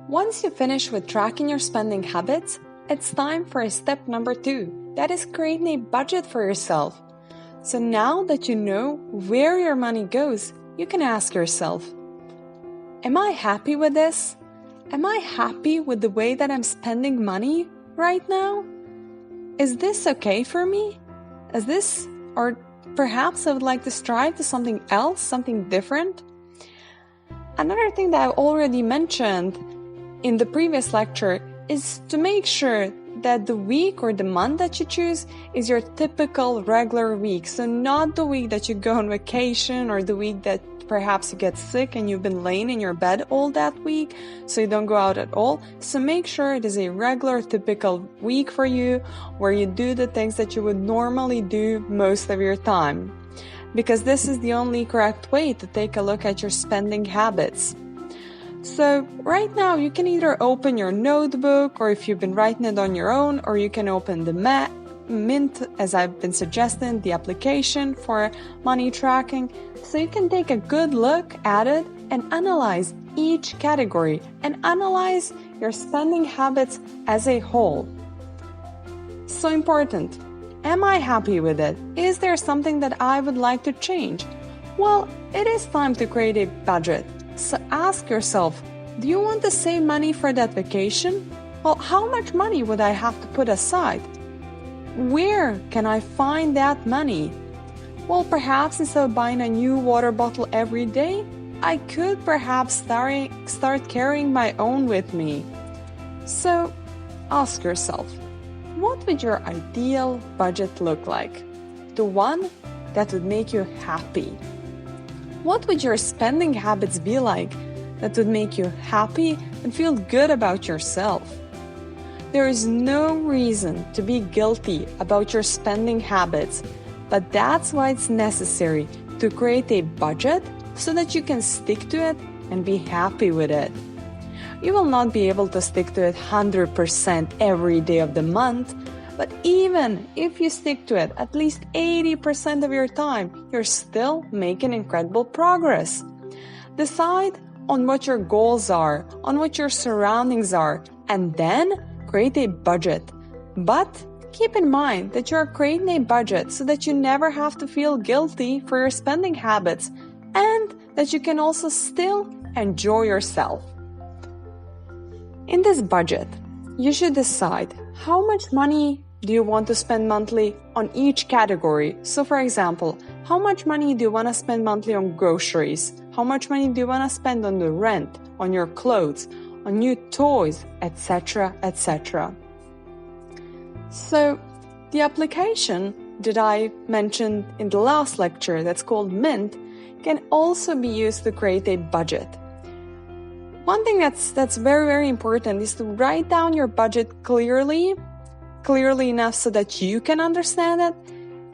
Once you finish with tracking your spending habits, it's time for step number 2, that is creating a budget for yourself. So now that you know where your money goes, you can ask yourself, am I happy with this? Am I happy with the way that I'm spending money right now? Is this okay for me? Or perhaps I would like to strive to something else, something different? Another thing that I already mentioned in the previous lecture is to make sure that the week or the month that you choose is your typical regular week. So not the week that you go on vacation or the week that perhaps you get sick and you've been laying in your bed all that week, so you don't go out at all. So make sure it is a regular, typical week for you where you do the things that you would normally do most of your time. Because this is the only correct way to take a look at your spending habits. So right now you can either open your notebook, or if you've been writing it on your own, or you can open the Mint, as I've been suggesting, the application for money tracking. So you can take a good look at it and analyze each category and analyze your spending habits as a whole. So important. Am I happy with it? Is there something that I would like to change? Well, it is time to create a budget. So ask yourself, do you want to save money for that vacation? Well, how much money would I have to put aside? Where can I find that money? Well, perhaps instead of buying a new water bottle every day, I could perhaps start carrying my own with me. So ask yourself, what would your ideal budget look like? The one that would make you happy. What would your spending habits be like that would make you happy and feel good about yourself? There is no reason to be guilty about your spending habits, but that's why it's necessary to create a budget so that you can stick to it and be happy with it. You will not be able to stick to it 100% every day of the month, but even if you stick to it at least 80% of your time, you're still making incredible progress. Decide on what your goals are, on what your surroundings are, and then create a budget. But keep in mind that you're creating a budget so that you never have to feel guilty for your spending habits and that you can also still enjoy yourself. In this budget, you should decide how much money do you want to spend monthly on each category. So for example, how much money do you want to spend monthly on groceries? How much money do you want to spend on the rent, on your clothes, on new toys, etc., etc. So the application that I mentioned in the last lecture that's called Mint can also be used to create a budget. One thing that's very, very important is to write down your budget clearly enough so that you can understand it,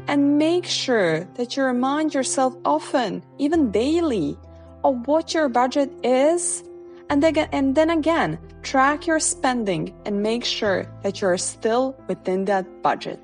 and make sure that you remind yourself often, even daily, of what your budget is, and then again, track your spending and make sure that you're still within that budget.